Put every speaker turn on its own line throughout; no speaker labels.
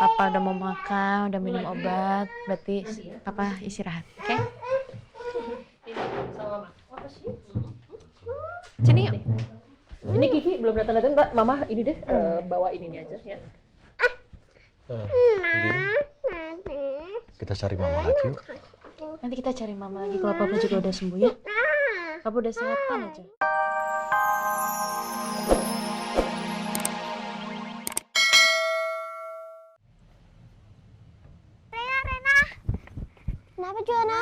Papa udah mau makan, udah minum obat, berarti Papa istirahat, oke? Sini yuk.
Ini Kiki belum datang-datang, Mbak. Mama ini deh bawa ini aja ya.
Kita cari mama lagi yuk.
Nanti kita cari mama lagi kalau Papa juga udah sembuh ya. Papa udah sehatan aja.
Kenapa Juana?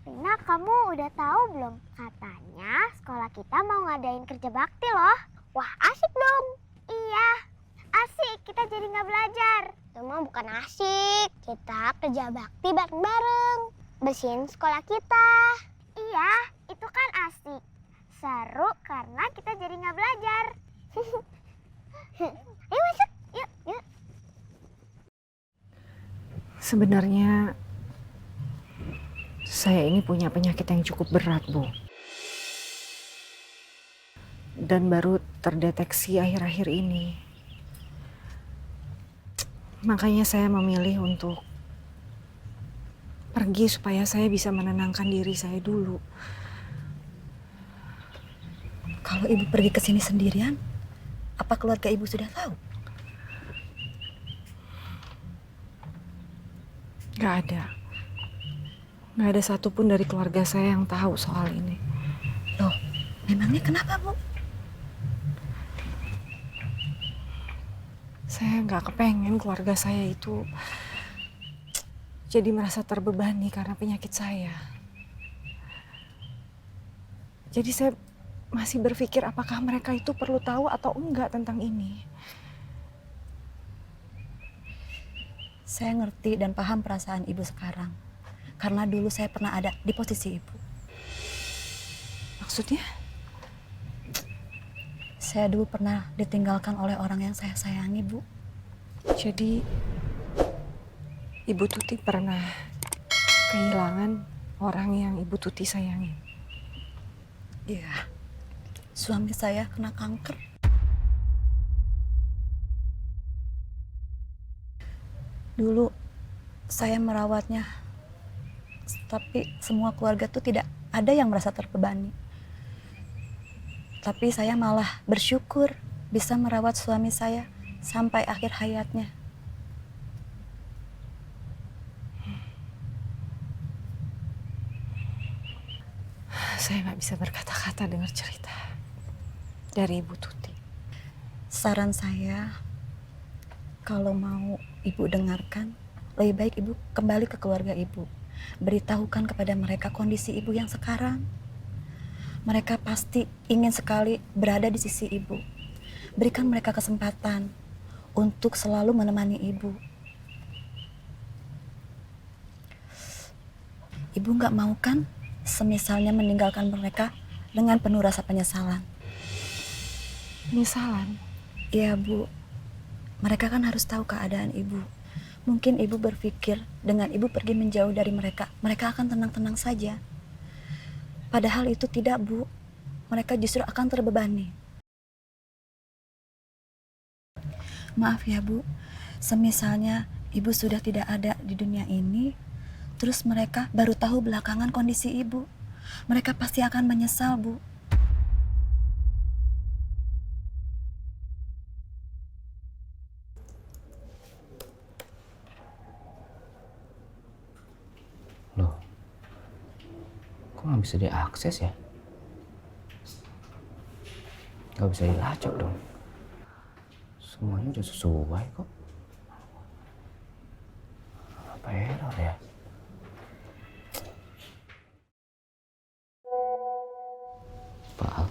Rina, kamu udah tahu belum? Katanya sekolah kita mau ngadain kerja bakti loh. Wah, asik dong. Iya, asik. Kita jadi nggak belajar. Itu mah bukan asik. Kita kerja bakti bareng-bareng. Bersihin sekolah kita. Iya, itu kan asik. Seru karena kita jadi nggak belajar. Ayo masuk, yuk, yuk.
Sebenarnya saya ini punya penyakit yang cukup berat, Bu. Dan baru terdeteksi akhir-akhir ini. Makanya saya memilih untuk pergi supaya saya bisa menenangkan diri saya dulu.
Kalau ibu pergi ke sini sendirian, apa keluarga ibu sudah tahu?
Gak ada. Gak ada satupun dari keluarga saya yang tahu soal ini.
Loh, memangnya kenapa, Bu?
Saya gak kepengen keluarga saya itu jadi merasa terbebani karena penyakit saya. Jadi saya masih berpikir apakah mereka itu perlu tahu atau enggak tentang ini.
Saya ngerti dan paham perasaan ibu sekarang. Karena dulu saya pernah ada di posisi ibu.
Maksudnya?
Saya dulu pernah ditinggalkan oleh orang yang saya sayangi, Bu.
Jadi Ibu Tuti pernah kehilangan orang yang Ibu Tuti sayangi?
Iya. Suami saya kena kanker. Dulu saya merawatnya, tapi semua keluarga tuh tidak ada yang merasa terbebani. Tapi saya malah bersyukur bisa merawat suami saya sampai akhir hayatnya.
Saya nggak bisa berkata-kata dengar cerita dari Ibu Tuti.
Saran saya, kalau mau ibu dengarkan, lebih baik ibu kembali ke keluarga ibu. Beritahukan kepada mereka kondisi ibu yang sekarang. Mereka pasti ingin sekali berada di sisi ibu. Berikan mereka kesempatan untuk selalu menemani ibu. Ibu nggak mau kan semisalnya meninggalkan mereka dengan penuh rasa penyesalan?
Penyesalan?
Iya, Bu. Mereka kan harus tahu keadaan ibu. Mungkin ibu berpikir dengan ibu pergi menjauh dari mereka, mereka akan tenang-tenang saja. Padahal itu tidak, Bu. Mereka justru akan terbebani. Maaf ya, Bu. Semisalnya ibu sudah tidak ada di dunia ini, terus mereka baru tahu belakangan kondisi ibu. Mereka pasti akan menyesal, Bu.
Loh, kok nggak bisa diakses ya? Nggak bisa dilacak dong. Semuanya udah sesuai kok. Apa error ya? Pak,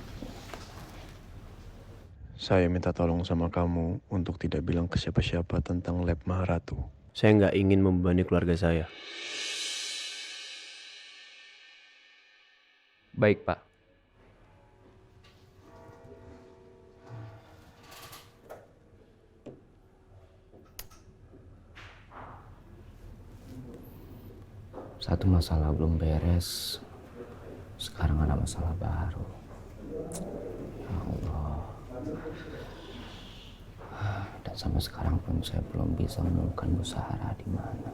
Saya minta tolong sama kamu untuk tidak bilang ke siapa-siapa tentang lab Maharatu.
Saya nggak ingin membebani keluarga saya.
baik Pak. Satu masalah belum beres, sekarang ada masalah baru. Ya Allah. Dan sampai sekarang pun saya belum bisa menemukan Bu Sarah di mana.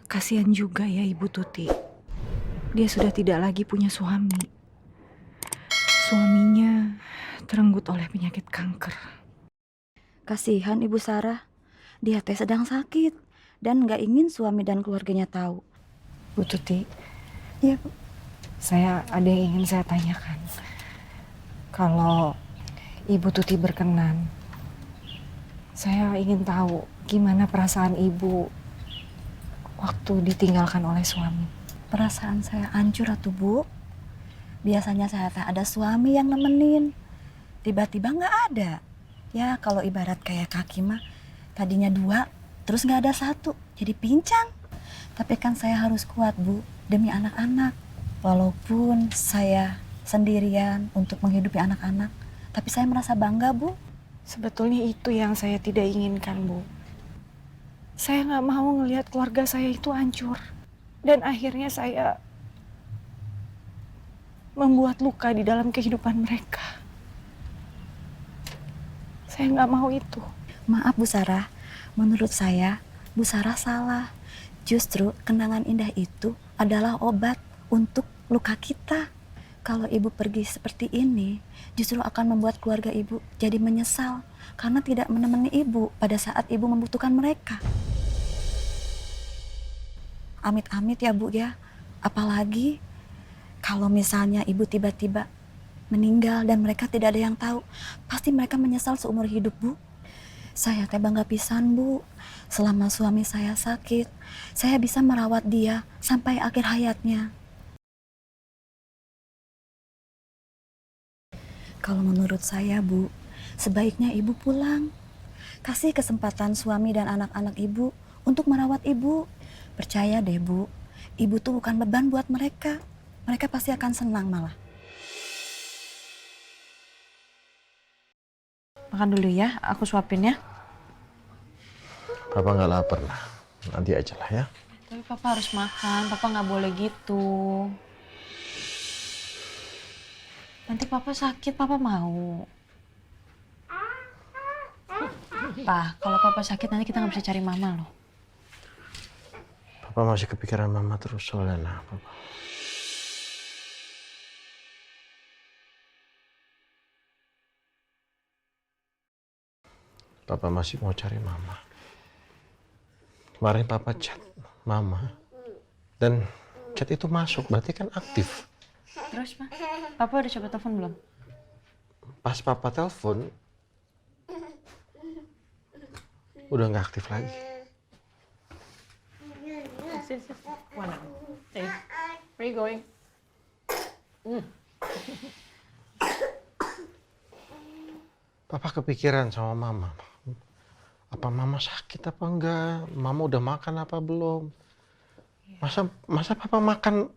Kasihan juga ya Ibu Tuti. Dia sudah tidak lagi punya suami. Suaminya terenggut oleh penyakit kanker.
Kasihan Ibu Sarah, dia teh sedang sakit dan nggak ingin suami dan keluarganya tahu.
Bu Tuti,
Iya, Bu.
saya ada yang ingin saya tanyakan. Kalau Ibu Tuti berkenan, saya ingin tahu gimana perasaan Ibu waktu ditinggalkan oleh suami.
Perasaan saya hancur atuh, Bu. Biasanya saya teh ada suami yang nemenin. Tiba-tiba nggak ada. Ya kalau ibarat kayak kaki mah, tadinya 2, terus nggak ada 1, jadi pincang. Tapi kan saya harus kuat, Bu, demi anak-anak. Walaupun saya sendirian untuk menghidupi anak-anak, tapi saya merasa bangga, Bu.
Sebetulnya itu yang saya tidak inginkan, Bu. Saya nggak mau ngelihat keluarga saya itu hancur. Dan akhirnya saya membuat luka di dalam kehidupan mereka. Saya nggak mau itu.
Maaf, Bu Sarah. Menurut saya, Bu Sarah salah. Justru kenangan indah itu adalah obat untuk luka kita. Kalau Ibu pergi seperti ini, justru akan membuat keluarga Ibu jadi menyesal karena tidak menemani Ibu pada saat Ibu membutuhkan mereka. Amit-amit ya, Bu ya. Apalagi kalau misalnya Ibu tiba-tiba meninggal dan mereka tidak ada yang tahu, pasti mereka menyesal seumur hidup, Bu. Saya teh bangga pisan, Bu. Selama suami saya sakit, saya bisa merawat dia sampai akhir hayatnya. Kalau menurut saya, Bu, sebaiknya Ibu pulang. Kasih kesempatan suami dan anak-anak Ibu untuk merawat Ibu. Percaya deh, Bu, Ibu tuh bukan beban buat mereka. Mereka pasti akan senang malah.
Makan dulu ya, aku suapin ya.
Papa nggak lapar lah. Nanti aja lah ya.
Tapi papa harus makan, papa nggak boleh gitu. Nanti papa sakit, papa mau. Pa, kalau papa sakit nanti kita nggak bisa cari mama loh.
Papa masih kepikiran mama terus soalnya nah, Papa. Papa masih mau cari mama. Kemarin Papa chat mama. Dan chat itu masuk, berarti kan aktif.
Terus, Ma? Papa udah coba telepon belum?
Pas Papa telepon, udah nggak aktif lagi.
Mana? Hey, where you going?
Papa kepikiran sama mama. Apa mama sakit apa enggak? Mama udah makan apa belum? Masa Papa makan?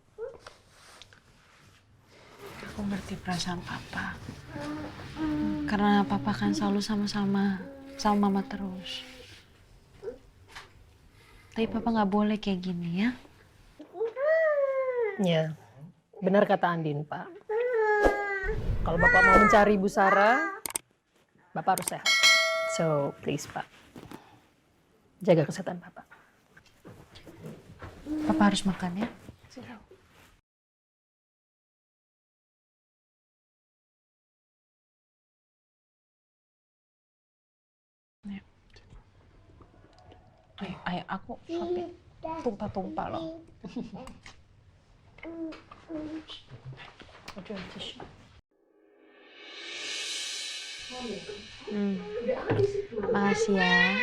Aku ngerti perasaan papa. Karena papa kan selalu sama-sama sama mama terus. Tapi papa nggak boleh kayak gini ya.
Ya, benar kata Andin, Pak. Kalau Bapak mau mencari Bu Sarah, Bapak harus sehat. So, please, Pak. Jaga kesehatan Bapak.
Papa harus makan ya. Ayo, aku suapin. Tumpah-tumpah loh. Makasih ya.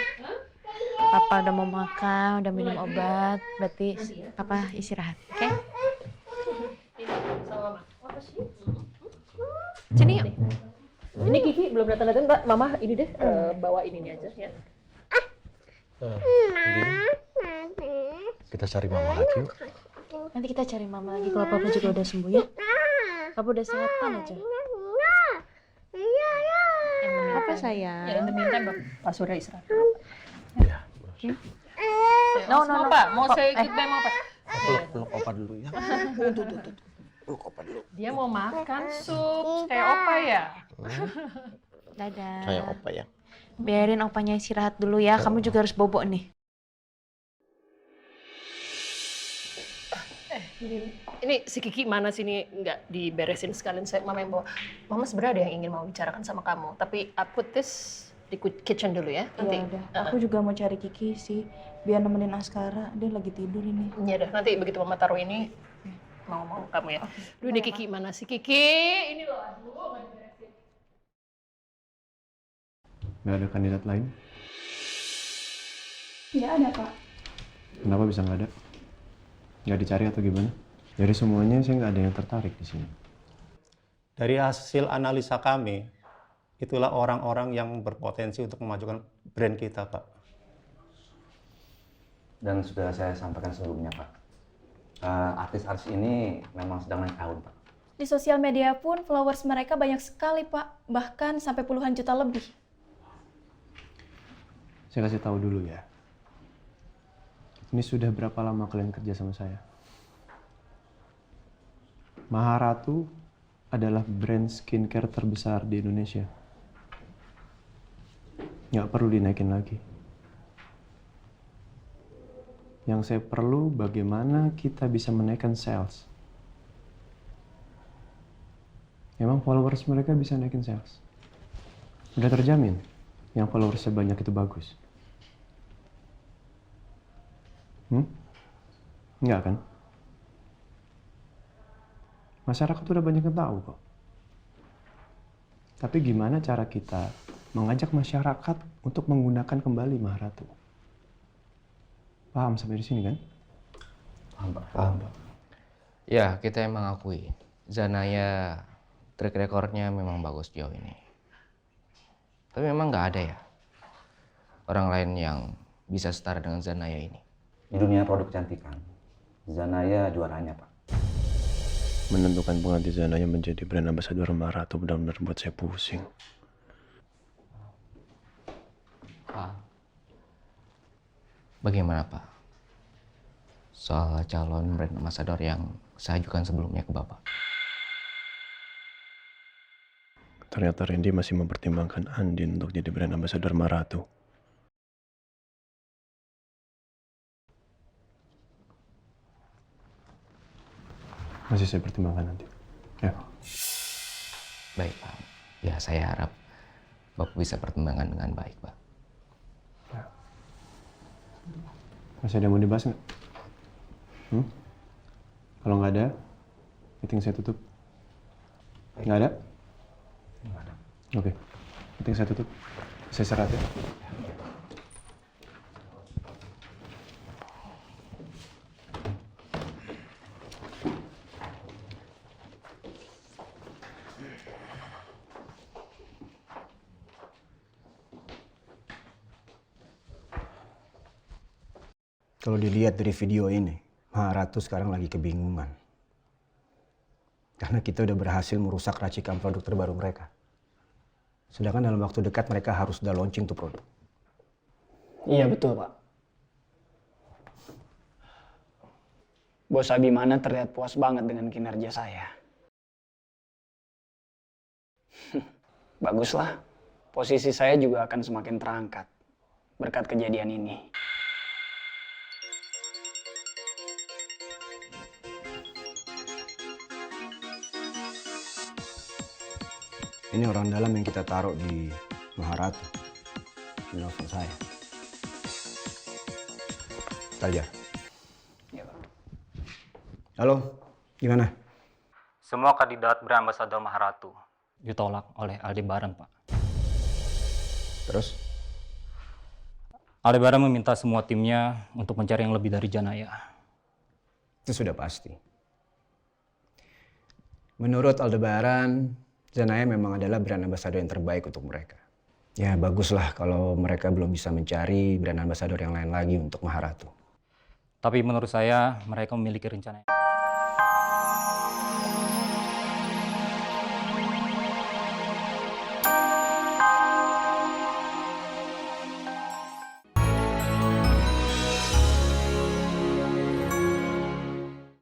Papa udah mau makan, udah minum obat. Berarti Papa istirahat, oke? Sini yuk.
Ini Kiki belum datang-datang, Mbak. Mama ini deh bawa ini aja ya.
Kita cari mama lagi yuk.
Nanti kita cari mama lagi kalau papa juga udah sembuh ya. Papa udah sehatan aja. Apa sayang?
Ya, nanti minta Pak Surya istirahat.
Ya.
No,
Pak. Mau saya ikut mau Pak?
Peluk opa dulu ya. Opa dulu.
Dia mau makan sup kayak opa ya?
Dadah.
Kayak opa ya.
Biarin opanya istirahat dulu ya. Kamu juga harus bobok nih.
Ini si Kiki mana sih, ini nggak diberesin sekalian, mama yang bawa. Mama sebenarnya ada yang ingin mau bicarakan sama kamu, tapi I put this di kitchen dulu ya. Nanti.
Iya udah. Aku juga mau cari Kiki sih, biar nemenin Askara. Dia lagi tidur ini.
Ya udah, nanti begitu mama taruh ini mau kamu ya. Duh, ini Kiki mana sih Kiki? Ini loh, aduh nggak diberesin.
Nggak ada kandidat lain?
Nggak ada, Pak.
Kenapa bisa nggak ada? Nggak dicari atau gimana? Dari semuanya saya nggak ada yang tertarik di sini.
Dari hasil analisa kami, itulah orang-orang yang berpotensi untuk memajukan brand kita, Pak.
Dan sudah saya sampaikan sebelumnya, Pak. Artis-artis ini memang sedang naik daun, Pak.
Di sosial media pun followers mereka banyak sekali, Pak. Bahkan sampai puluhan juta lebih.
Saya kasih tahu dulu ya. Ini sudah berapa lama kalian kerja sama saya? Maharatu adalah brand skincare terbesar di Indonesia. Nggak perlu dinaikin lagi. Yang saya perlu bagaimana kita bisa menaikkan sales. Emang followers mereka bisa naikin sales? Udah terjamin yang followersnya banyak itu bagus? Enggak kan? Masyarakat udah banyak yang tahu kok. Tapi gimana cara kita mengajak masyarakat untuk menggunakan kembali Maharatu? Paham sampai di sini kan?
Paham, Pak. Paham, Pak. Ya, kita emang akui. Zanaya track recordnya memang bagus jauh ini. Tapi memang nggak ada ya orang lain yang bisa setara dengan Zanaya ini. Di dunia produk kecantikan, Zanaya juaranya, Pak.
Menentukan pengganti Zanaya menjadi brand ambassador Maharatu benar-benar buat saya pusing.
Pak, bagaimana Pak soal calon brand ambassador yang saya ajukan sebelumnya ke Bapak?
Ternyata Randy masih mempertimbangkan Andin untuk jadi brand ambassador Maharatu. Masih saya pertimbangkan nanti. Ya.
Baik Pak. Ya saya harap Bapak bisa pertimbangkan dengan baik Pak.
Ya. Masih ada yang mau dibahas nggak? Kalau nggak ada, meeting saya tutup. Nggak ada?
Nggak ada.
Oke. Meeting saya tutup. Saya istirahat ya.
Kalau dilihat dari video ini, Maharatu sekarang lagi kebingungan. Karena kita udah berhasil merusak racikan produk terbaru mereka. Sedangkan dalam waktu dekat mereka harus udah launching tuh produk.
Iya betul Pak. Bos Abimana terlihat puas banget dengan kinerja saya. Baguslah, posisi saya juga akan semakin terangkat berkat kejadian ini.
Ini orang dalam yang kita taruh di Maharatu. Ini nelfon saya. Tajar.
Ya, Pak.
Halo, gimana?
Semua kandidat brand ambassador Maharatu ditolak oleh Aldebaran, Pak.
Terus?
Aldebaran meminta semua timnya untuk mencari yang lebih dari Zanaya.
Itu sudah pasti. Menurut Aldebaran, Zanaya memang adalah brand ambassador yang terbaik untuk mereka. Ya baguslah kalau mereka belum bisa mencari brand ambassador yang lain lagi untuk Maharatu.
Tapi menurut saya mereka memiliki rencana